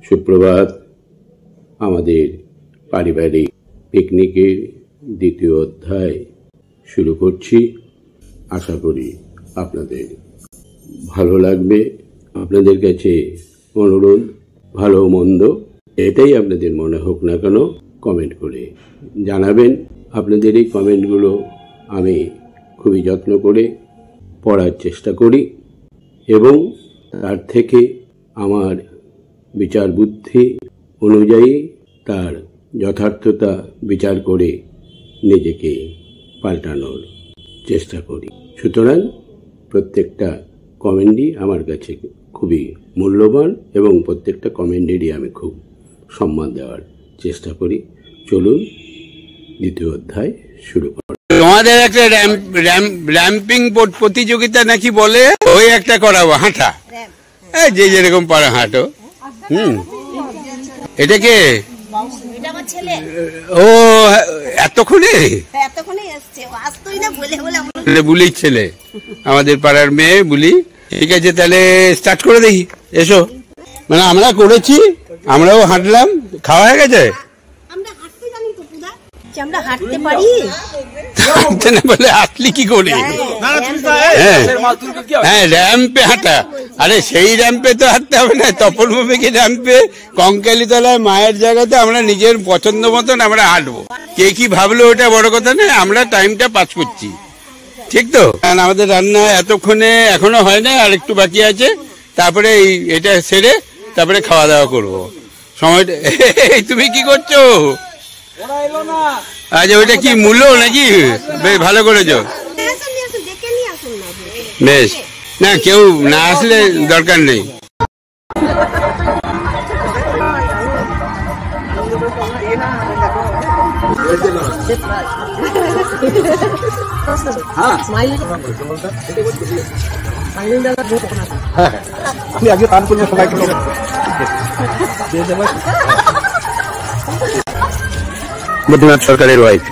সুপ্রভাত। আমাদের পারিবারিক পিকনিকের দ্বিতীয় অধ্যায় শুরু করছি। আশা করি আপনাদের ভালো লাগবে। আপনাদের কাছে অনুরোধ, ভালো মন্দ এটাই আপনাদের মনে হোক না কেন, কমেন্ট করে জানাবেন। আপনাদের এই কমেন্টগুলো আমি খুবই যত্ন করে পড়ার চেষ্টা করি এবং তার থেকে আমার বিচার বুদ্ধি অনুযায়ী তার যথার্থতা বিচার করে নিজেকে পাল্টানোর চেষ্টা করি। সুতরাং প্রত্যেকটা কমেন্টই আমার কাছে খুবই মূল্যবান এবং প্রত্যেকটা কমেন্টেরই আমি খুব সম্মান দেওয়ার চেষ্টা করি। চলুন দ্বিতীয় অধ্যায় শুরু করি। তোমাদের একটা র্যাম্পিং প্রতিযোগিতা নাকি বলে, ওই একটা করাবো, হাঁটা, যে যেরকম পারে হাঁটো। এটাকে ও এতক্ষণে বুলির ছেলে, আমাদের পাড়ার মেয়ে বুলি। ঠিক আছে, তাহলে স্টার্ট করে দেখি। এসো, মানে আমরা করেছি, আমরাও হাঁটলাম। খাওয়া হয়ে গেছে? আমরা হাঁটতে পারি, হাঁটতে না বলে হাঁটলি কি করে? হ্যাঁ, র্যাম্পে হাঁটা। আরে সেই র্যাম্পে তো হাঁটতে হবে না, তপনভূমিকে র্যাম্পে কঙ্কালীতলায় মায়ের জায়গাতে আমরা নিজের পছন্দ মতন আমরা হাঁটবো। কে কি ভাবলো ওটা বড় কথা নয়, আমরা টাইমটা পাস করছি, ঠিক তো? কারণ আমাদের রান্না এতক্ষণে এখনো হয় না, আর একটু বাকি আছে। তারপরে এটা সেরে তারপরে খাওয়া দাওয়া করবো। সময়টা তুমি কি করছো? আচ্ছা, ওইটা কি মূল্য নাকি? বেশ ভালো করেছো, বেশ। না, কেউ না আসলে দরকার নেই। আমি আগে পান করবো সবাইকে। বদ্রীনাথ সরকারের ওয়াইফ।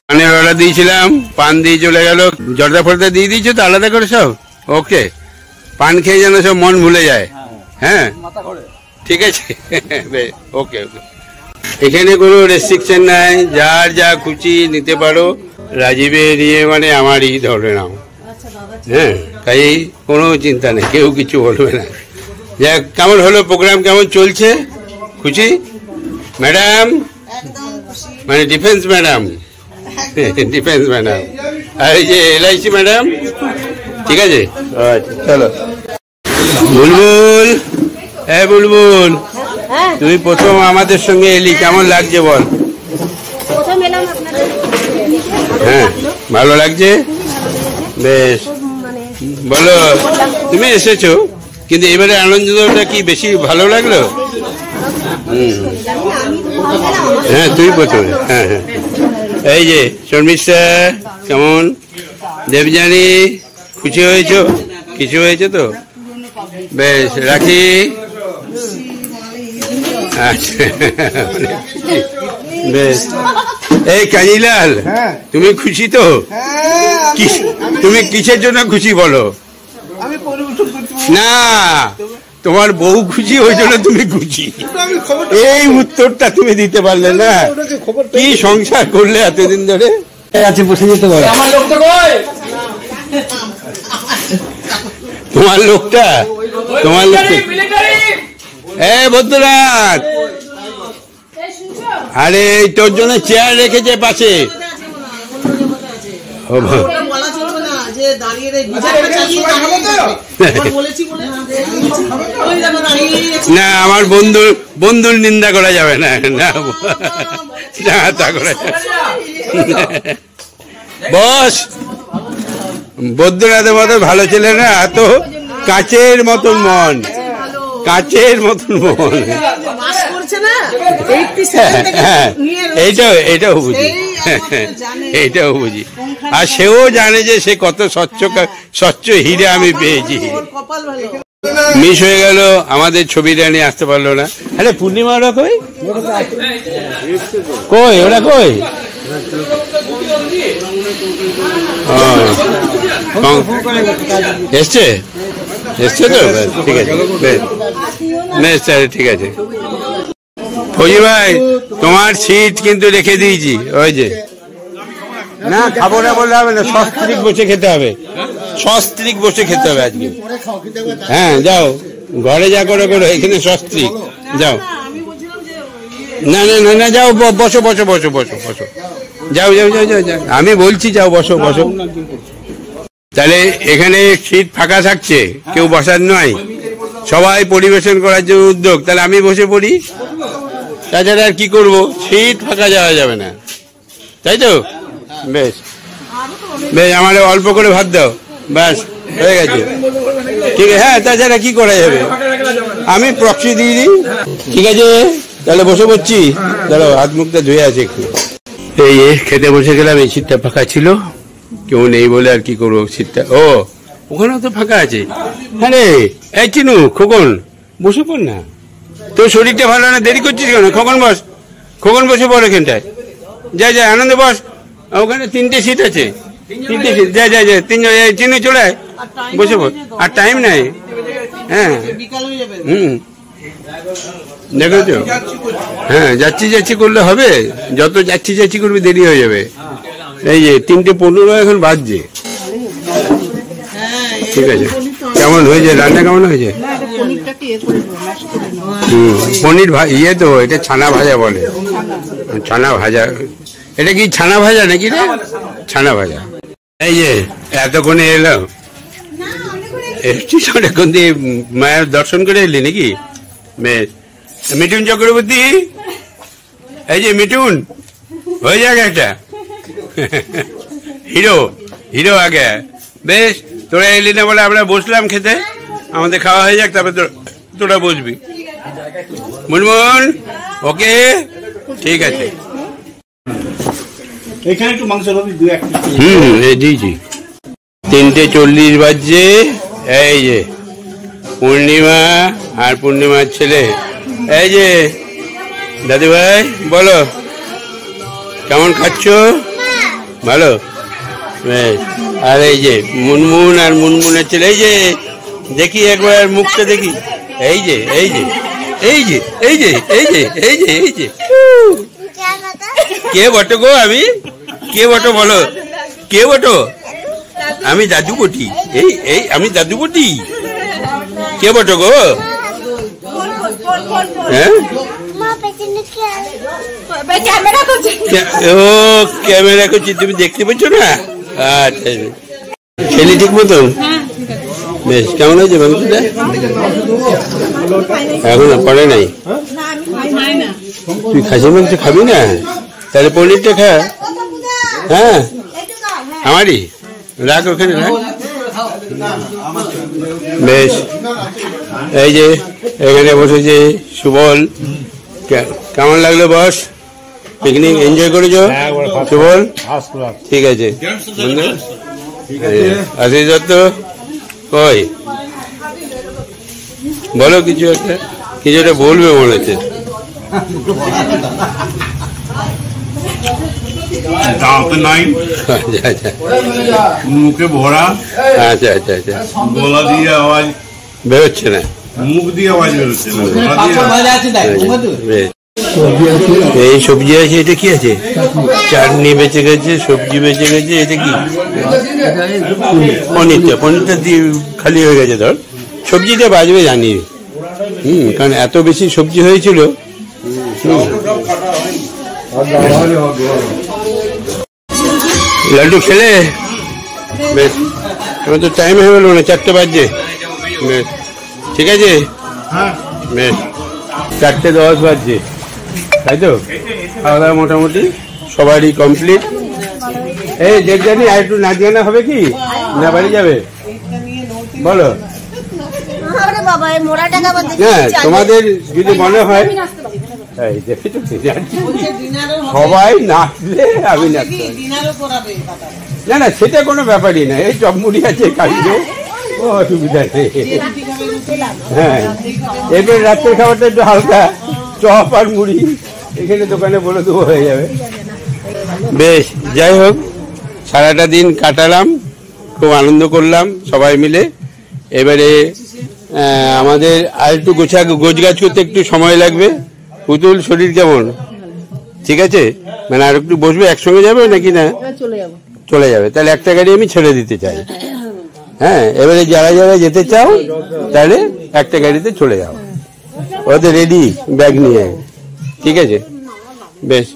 পানের অর্ডার দিয়েছিলাম, পান দিয়ে চলে গেল। জর্দা ফর্দা দিয়ে দিয়েছো তো আলাদা করে সব? ওকে, পান খেয়ে যেন সব মন ভুলে যায়। হ্যাঁ, ঠিক আছে, ওকে ওকে। এখানে কোনো রেস্ট্রিকশন নাই, যার যা খুশি নিতে পারো। রাজীবের মানে আমারই ধরে নাও। হ্যাঁ, তাই কোনো চিন্তা নেই, কেউ কিছু বলবে না। যাক, কেমন হলো প্রোগ্রাম? কেমন চলছে? খুশি ম্যাডাম? মানে ডিফেন্স ম্যাডাম, ডিফেন্স ম্যাডাম। আর এই যে LIC ম্যাডাম, ঠিক আছে। আচ্ছা, চলো। বুলবুল, হ্যাঁ বুলবুল, তুমি প্রথম আমাদের সঙ্গে এলি, কেমন লাগছে বল? হ্যাঁ, ভালো লাগছে, বেশ। বলো, তুমি এসেছো, কিন্তু এবারে আনন্দটা কি বেশি ভালো লাগলো? হ্যাঁ, তুই প্রথমে। হ্যাঁ হ্যাঁ, এই যে শর্মিষ্ঠা, কেমন? দেবযানী, খুশি হয়েছো? কিছু হয়েছে তো? বেশ, রাখি। আচ্ছা, বেশ। এই কাজিলাল, তুমি খুশি তো? তুমি কিসের জন্য খুশি বলো? না, তোমার বউ খুশি, ওই জন্য তুমি খুশি। এই উত্তরটা তুমি দিতে পারলে না। কি সংসার করলে এতদিন ধরে? আছে, বসে যেতে পারো। তোমার লোকটা, তোমার লোকটা। বদ্রনাথ, আরে তোর জন্য চেয়ার রেখেছে পাশে। না, আমার বন্ধুর নিন্দা করা যাবে না, না তা করা যাবে। বস, বদ্রনাথের মতো ভালো ছেলে না, এত কাচের মতন মন, কাচের মতন মন। এইটাও বুঝি, এইটাও বুঝি। আর সেও জানে যে সে কত স্বচ্ছ হীরা আমি পেয়েছি। মিস হয়ে গেল, আমাদের ছবিটা নিয়ে আসতে পারলো না। আরে পূর্ণিমা ওরা কই কই ওরা কই? এসছে এসছে তো, ঠিক আছে বেশ, ঠিক আছে। ফৌজি ভাই তোমার সিট কিন্তু রেখে দিয়েছি, ওই যে। না খাবো না বললে হবে না, সস্ত্রিক বসে খেতে হবে, সস্ত্রিক বসে খেতে হবে আজকে। হ্যাঁ যাও ঘরে যা করে করো, এখানে সস্ত্রিক যাও। না না না না যাও, বসো বসো বসো বসো বসো, যাও যাও যাও যাও যাও, আমি বলছি যাও বসো বসো। তাহলে এখানে সিট ফাঁকা থাকছে, কেউ বসার নয়, সবাই পরিবেশন করার জন্য উদ্যোগ। তাহলে আমি বসে পড়ি, তাছাড়া আর কি করবো, সিট ফাঁকা যাওয়া যাবে না, তাই তো? বেশ বেশ, আমার অল্প করে ভাত দাও, ব্যাস হয়ে গেছে, ঠিক আছে। হ্যাঁ তাছাড়া কি করা যাবে, আমি প্রক্সি দিয়ে দিই, ঠিক আছে। তাহলে বসে পড়ছি, দাঁড়াও হাত মুখটা ধুয়ে আছে একটু। এই খেতে বসে গেলাম, এই সিটটা ফাঁকা ছিল, কেউ নেই বলে আর কি করবো সিটটা। ও ওখানেও তো ফাঁকা আছে। হ্যাঁ রে এই চিনু, খোকন বসে পড় না, তোর শরীরটা ভালো না, দেরি করছিস কেন? খোকন বস, খোকন বসে পড় এখানটায়, যা যা আনন্দে বস, ওখানে 3টে সিট আছে, 3টে সিট, যা যা যা, 3জন চিনু চলে বসে পড়, আর টাইম নাই। হ্যাঁ দেখো তো, হ্যাঁ যাচ্ছি যাচ্ছি করলে হবে, যত যাচ্ছি যাচ্ছি করবি দেরি হয়ে যাবে। এই যে 3:15 এখন বাজছে, ঠিক আছে। কেমন হয়েছে রান্না, কেমন হয়েছে? পনির ইয়ে তো, এটা ছানা ভাজা বলে, ছানা ভাজা। এটা কি ছানা ভাজা নাকি রে? ছানা ভাজা। এই যে এতক্ষণে এলো, এসছিস অনেকক্ষণ দিয়ে, মায়ের দর্শন করে এলি নাকি? বেশ, মিঠুন চক্রবর্তী, এই যে মিঠুন হয়ে যাক একটা হিরো, হিরো আগে। বেশ তোরা এলি না বলে আমরা বসলাম খেতে, আমাদের খাওয়া হয়ে যাক, তারপরে তোরা বসবি। মুনমুন ওকে, ঠিক আছে। এখানে একটু মাংস হবে, 2-1 জি জি। 3:40 বাজছে। এই যে পূর্ণিমা আর পূর্ণিমার ছেলে, এই যে দাদু ভাই, বলো কেমন খাচ্ছ? ভালো। আর এই যে মুনমুন আর মুনমুনের ছেলে, এই যে দেখি একবার মুখটা দেখি, এই যে এই যে এই যে এই যে এই যে এই যে এই যে, কে বটো গো? আমি কে বটো বলো, কে বটো? আমি দাদু বটি, এই এই আমি দাদু বটি, কে বটো গো? হ্যাঁ ও ক্যামেরা করছি, তুমি দেখতে পাচ্ছ না? আচ্ছা ছেলে ঠিক মতন, বেশ। কেমন হয়েছে মাংসটা? এখন পড়ে নাই, তুই খাসির মাংস খাবি না? তাহলে পনিরটা খা। হ্যাঁ আমারই রাখ, ওখানে রাখ। বেশ, এই যে এখানে বসেছে সুবল, কেমন লাগলো বস? পিকনিক এনজয় করেছো সুবল? ঠিক আছে। আশিস দত্ত কই, বলো কিছু একটা, কিছু একটা বলবে মনে হচ্ছে। মুখে ভরা, আচ্ছা আচ্ছা আচ্ছা, গলা দিয়ে আওয়াজ বেরোচ্ছে না, মুখ দিয়ে আওয়াজ বেরোচ্ছে না। এই সবজি আছে, এটা কি আছে? চাটনি বেঁচে গেছে, সবজি বেঁচে গেছে, এটা কি? পনিরটা, পনিরটা দিয়ে খালি হয়ে গেছে। ধর সবজিটা বাজবে জানি, কারণ এত বেশি সবজি হয়েছিল। লাড্ডু খেলে? বেশ, এবার তো টাইম হয়ে গেল না, 4টে বাজছে। বেশ ঠিক আছে, বেশ 4:10 বাজছে, তাই তো? খাওয়া দাওয়া মোটামুটি সবারই কমপ্লিট। এই দেখ জানি আর একটু নাচ গানা হবে কি না বাড়ি যাবে বলো? হ্যাঁ তোমাদের যদি মনে হয়, সবাই নাচলে আমি নাচতে, না না সেটা কোনো ব্যাপারই না। এই চপমুড়ি আছে, কাজে অসুবিধা নেই। হ্যাঁ, এরপরে রাত্রের খাবারটা একটু হালকা, চপ আর মুড়ি এখানে দোকানে বলে দেবো, হয়ে যাবে। বেশ, যাই হোক, সারাটা দিন কাটালাম, খুব আনন্দ করলাম সবাই মিলে। এবারে আমাদের আর একটু গোছগাছ করতে একটু সময় লাগবে। পুতুল, শরীর কেমন? ঠিক আছে, মানে আর একটু বসবে, একসঙ্গে যাবে নাকি না? চলে যাবে, তাহলে একটা গাড়ি আমি ছেড়ে দিতে চাই। হ্যাঁ, এবারে যারা যারা যেতে চাও তাহলে একটা গাড়িতে চলে যাও, ওদের রেডি ব্যাগ নিয়ে। ঠিক আছে, বেশ,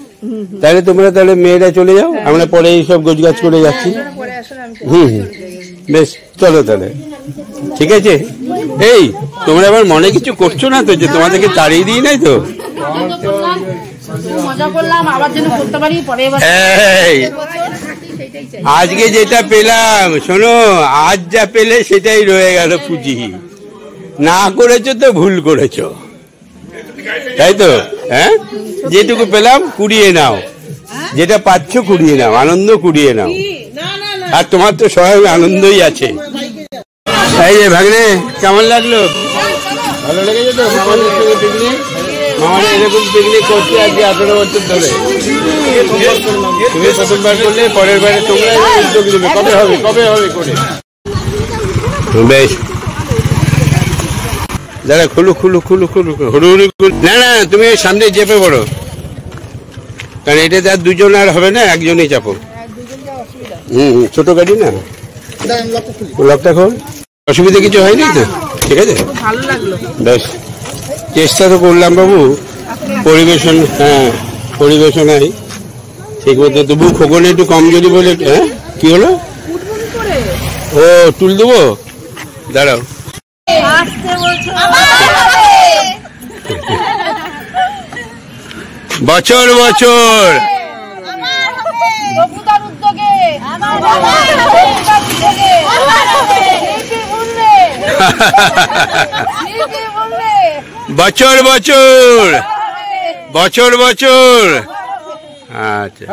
তাহলে তোমরা তাহলে মেয়েরা চলে যাও, আমরা পরে এইসব গোছগাছ করে যাচ্ছি। বেশ, চলো তাহলে। ঠিক আছে, এই তোমরা আবার মনে কিছু করছো না তো যে তোমাদেরকে তাড়িয়ে দিই নাই তো? আজকে যেটা পেলাম, শোনো, আজ যা পেলে সেটাই রয়ে গেল পুঁজি। না করেছো তো ভুল করেছো, তাই তো? হ্যাঁ, যেটুকু পেলাম কুড়িয়ে নাও, যেটা পাচ্ছ কুড়িয়ে নাও, আনন্দ কুড়িয়ে নাও। আর তোমার তো স্বয়ং আনন্দই আছে। এই যে ভাগ্নে, কেমন লাগলো? ভালো লেগেছে তো মামাদের সঙ্গে পিকনিক? মামারা এরকম পিকনিক করছে আজকে 18 বছর ধরে। তুমি প্রথমবার করলে, পরের বারে তোমরা উদ্যোগ নেবে। কবে হবে করে? বেশ, দাদা খুলু হুড়ুহুড়ি। না না, তুমি সামনে চেপে পড়ো, কারণ এটা তার দুজন আর হবে না, একজনই চাপো। ছোট গাড়ি না, লকটা খোল। অসুবিধা কিছু হয়নি তো? ঠিক আছে, ভালো লাগলো। বেশ, চেষ্টা তো করলাম বাবু, পরিবেশন, হ্যাঁ পরিবেশনায় ঠিক মতো। তবু খোকনে একটু কমজোরি বলে। হ্যাঁ, কি হলো? ও টুল দেবো, দাঁড়াও। বছর বছর বছর বছর বছর বছর। আচ্ছা,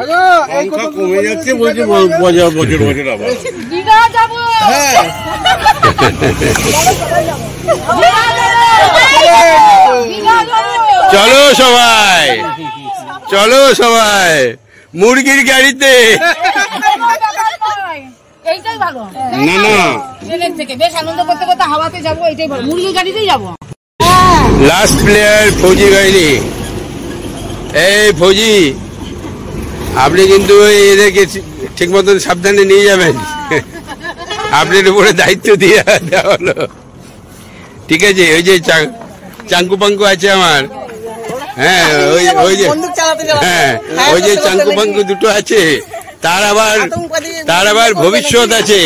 কমে যাচ্ছে বলছে, বছর বছর আবার চলো সবাই, চলো সবাই মুরগির গাড়িতে। এইটাই ভালো। না না, ট্রেনের থেকে বেশ আনন্দ করতে করতে হাওয়াতে যাবো, এইটাই ভালো। মুরগির গাড়িতেই যাবো। লাস্ট প্লেয়ার ফৌজি গাইনি। এই ফৌজি, আপনি কিন্তু এদেরকে ঠিক মতন সাবধানে নিয়ে যাবেন, আপনার উপরে দায়িত্ব দিয়ে দেওয়া হলো। ঠিক আছে, ওই যে চাঙ্কু পাঙ্কু আছে আমার, হ্যাঁ ওই যে, হ্যাঁ ওই যে চাঙ্কু পাঙ্কু দুটো আছে, তার আবার ভবিষ্যৎ আছে।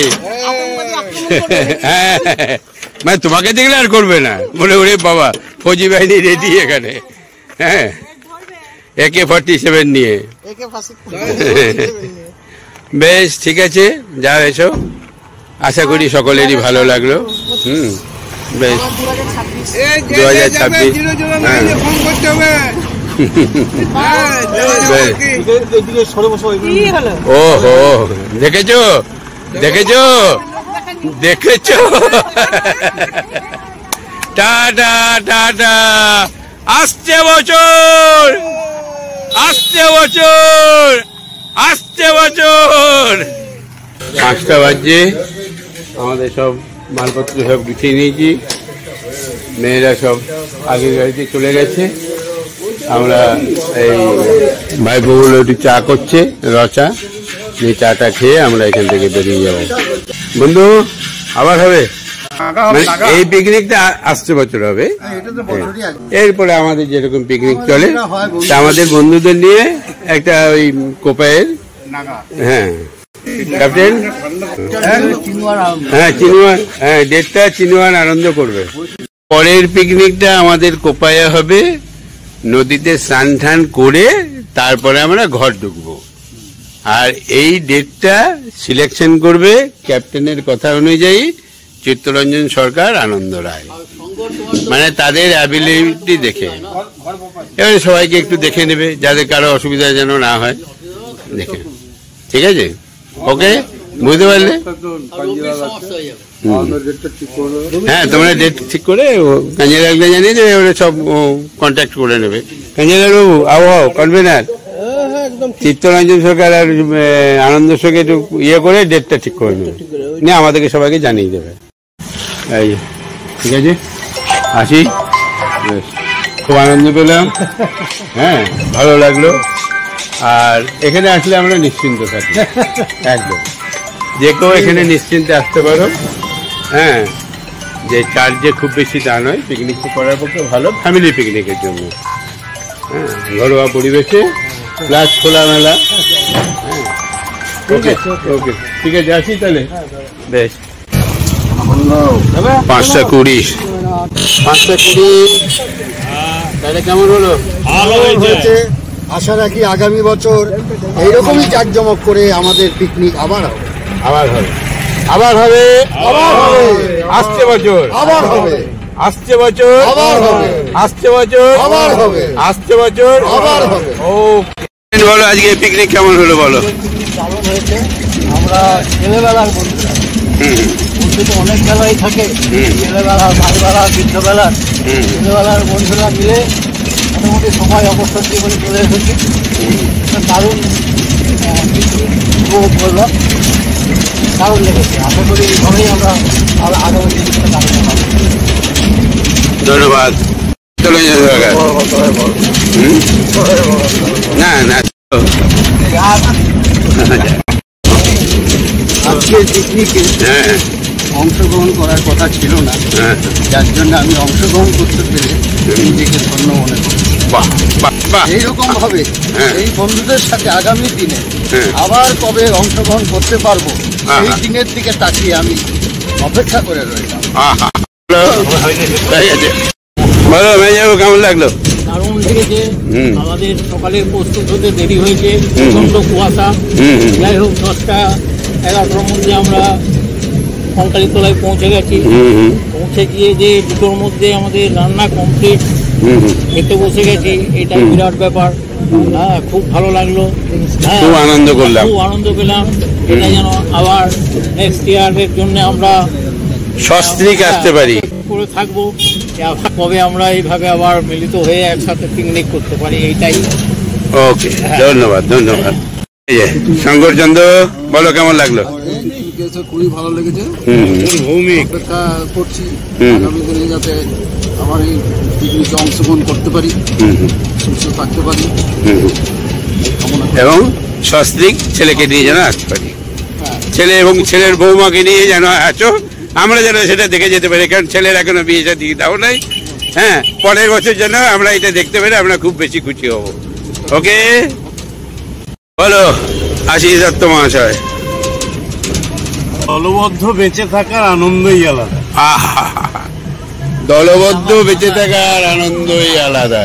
হ্যাঁ, মানে তোমাকে দেখলে আর করবে না, বলে ওরে বাবা ফৌজি বাহিনী রেডি এখানে। হ্যাঁ, AK-47 নিয়ে। বেশ, ঠিক আছে, যাও এসো। আশা করি সকলেরই ভালো লাগলো। বেশ, 2026। ওহো, দেখেছো দেখেছো দেখেছো। টাটা টাটা, আসছে বছর, আসছে বছর, আসছে বছর। 5টা বাজছে, আমাদের সব মালপত্র সব গুছিয়ে নিয়েছি, মেয়েরা সব আগের গাড়িতে চলে গেছে। আমরা এই ভাই বউগুলো একটু চা করছে, রচা, এই চাটা খেয়ে আমরা এখান থেকে বেরিয়ে যাবো। বন্ধু, আবার হবে এই পিকনিকটা, আসছে বছর হবে। এরপরে আমাদের যেরকম পিকনিক চলে, তা আমাদের বন্ধুদের নিয়ে একটা ওই কোপায়ের, হ্যাঁ ক্যাপ্টেন, হ্যাঁ চিনুয়া, হ্যাঁ ডেটটা চিনুয়ার আনন্দ করবে। পরের পিকনিকটা আমাদের কোপায়ে হবে, নদীতে স্নান টান করে তারপরে আমরা ঘর ঢুকবো। আর এই ডেটটা সিলেকশন করবে ক্যাপ্টেনের কথা অনুযায়ী চিত্তরঞ্জন সরকার, আনন্দ রায়, মানে তাদের অ্যাবিলিটি দেখে। এবারে সবাইকে একটু দেখে নেবে, যাদের কারো অসুবিধা যেন না হয় দেখে। ঠিক আছে, ওকে, বুঝতে পারলে? হ্যাঁ, তোমরা ডেট ঠিক করে কাঞ্জিলালকে জানিয়ে দেবে, ওরা সব কন্ট্যাক্ট করে নেবে। কাঞ্জিলাল বাবু, আবহাওয়া কনভেনার চিত্তরঞ্জন সরকার আর আনন্দ সরকার একটু ইয়ে করে ডেটটা ঠিক করে নেবে, নিয়ে আমাদেরকে সবাইকে জানিয়ে দেবে। এই ঠিক আছে, আসি। বেশ, খুব আনন্দ পেলাম, হ্যাঁ ভালো লাগলো। আর এখানে আসলে আমরা নিশ্চিন্ত থাকি, একদম যে কেউ এখানে নিশ্চিন্তে আসতে পারো। হ্যাঁ, যে চার্জে খুব বেশি তা নয়, পিকনিক করার পক্ষে ভালো, ফ্যামিলি পিকনিকের জন্য। হ্যাঁ, ঘরোয়া পরিবেশে প্লাস খোলামেলা। হ্যাঁ, ওকে ওকে, ঠিক আছে, আসি তাহলে। বেশ, 520 তাহলে কেমন হলো? ভালো হয়েছে। আশা রাখি আগামী বছর এইরকমই জাঁকজমক করে আমাদের পিকনিক আবার হবে। আবার হবে, আবার হবে, আবার হবে, আসছে বছর আবার হবে, আসছে বছর আবার হবে, আসছে বছর আবার হবে, আসছে বছর আবার হবে। ও বলো, আজকে পিকনিক কেমন হলো বলো? দারুণ হয়েছে। আমরা ছেলেবেলার বন্ধুরা, বন্ধু তো অনেক বেলায় থাকে, ছেলেবেলা, মাঝবেলা, বৃদ্ধবেলা, ছেলেবেলার বন্ধুরা মিলে মোটামুটি সময় অবসর দিয়ে করে চলে এসেছি। দারুণ উপভোগ করলাম, দারুণ লেগেছে। আশা করি এইভাবেই আমরা আগামী দিনটা কাটাতে পারবো। ধন্যবাদ। না না, আজকে পিকনিকে হ্যাঁ অংশগ্রহণ করার কথা ছিল না, হ্যাঁ, যার জন্য আমি অংশগ্রহণ করতে পেরে নিজেকে ধন্য মনে করি। বাহ বাহ বাহ, এইরকম ভাবে হ্যাঁ। এই বন্ধুদের সাথে আগামী দিনে হ্যাঁ। আবার কবে অংশগ্রহণ করতে পারবো সেই আহা। দিনের দিকে তাকিয়ে আমি অপেক্ষা করে রইলাম। আহা, তাই আছে। বলো মেজাবু, কেমন লাগলো? দারুণ লেগেছে। হুম। আমাদের সকালের প্রস্তুত হতে দেরি হয়েছে, প্রচন্ড কুয়াশা। যাই হোক, 10টা-11টার মধ্যে আমরা কঙ্কালীর তলায় পৌঁছে গেছি। পৌঁছে গিয়ে যে 2টোর মধ্যে আমাদের রান্না কমপ্লিট, খেতে বসে গেছি, এটাই বিরাট ব্যাপার। হ্যাঁ, খুব ভালো লাগলো। হ্যাঁ, খুব আনন্দ করলাম, খুব আনন্দ পেলাম। এটা যেন আবার নেক্সট ইয়ারের জন্য আমরা সস্ত্রীক আসতে পারি করে থাকবো, কবে আমরা এইভাবে আবার মিলিত হয়ে একসাথে পিকনিক করতে পারি, এইটাই। ওকে, ধন্যবাদ ধন্যবাদ। এই যে শঙ্করচন্দ্র, বলো কেমন লাগলো? খুবই ভালো লেগেছে। ভৌমিক অপেক্ষা করছি আগামী দিনে যাতে আমার এই পিকনিকে অংশগ্রহণ করতে পারি, সুস্থ থাকতে পারি এবং সস্ত্রীক ছেলেকে নিয়ে যেন আসতে পারি, ছেলে এবং ছেলের বৌমাকে নিয়ে যেন আছো, আমরা যেন সেটা দেখে যেতে পারি। কারণ ছেলের এখনো বিয়ে শাদী দাও নাই। হ্যাঁ, পরের বছর যেন আমরা এটা দেখতে পারি, আমরা খুব বেশি খুশি হব। ওকে, বলো আশিস দত্ত মহাশয়। দলবদ্ধ বেঁচে থাকার আনন্দই আলাদা। আহা, দলবদ্ধ বেঁচে থাকার আনন্দই আলাদা।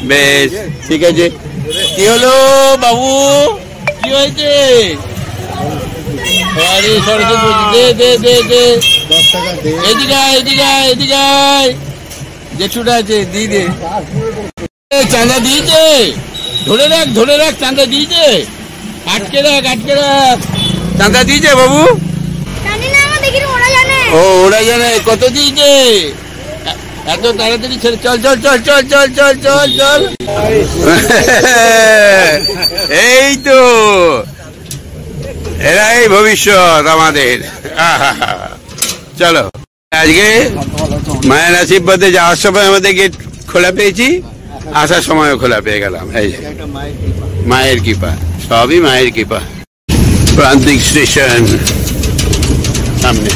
বেশ, ঠিক আছে। কি হলো বাবু, কি হয়েছে? আরে সরস্বতী, দে দে দে দে, এদিকে আয়, এদিকে আয়, এদিকে আয়। জেঠুটা আছে, দিয়ে দে। চাঁদা দিয়েছে, ধরে রাখ ধরে রাখ, চাঁদা দিয়েছে, আটকে রাখ আটকে রাখ। চাঁদা দিয়েছে বাবু? ও, ওরা জানে। কত দিয়েছে? এত তাড়াতাড়ি ছেড়ে, চল চল চল চল চল চল চল চল। এই তো এরাই ভবিষ্যৎ আমাদের। চলো, আজকে মায়ের আশীর্বাদে যাওয়ার সময় আমাদের গেট খোলা পেয়েছি, আসার সময়ও খোলা পেয়ে গেলাম। এই যে মায়ের কৃপা, সবই মায়ের কৃপা। প্রান্তিক স্টেশন সামনে।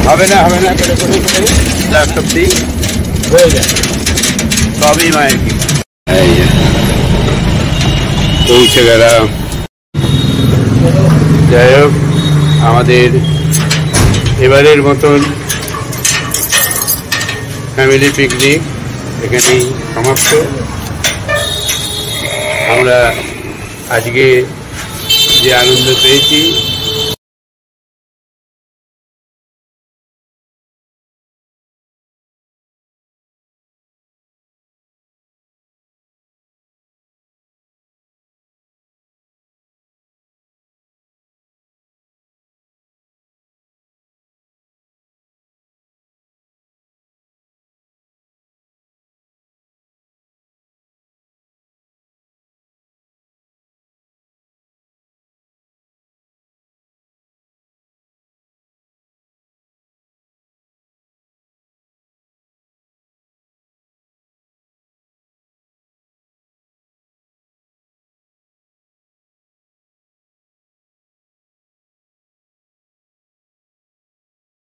হবে না হবে না করে করে করে ল্যাপটপ দিয়ে হয়ে যায়, সবই মায়ের কি। এই যে পৌঁছে গেলাম। যাই হোক, আমাদের এবারের মতন ফ্যামিলি পিকনিক এখানেই সমাপ্ত। আমরা আজকে যে আনন্দ পেয়েছি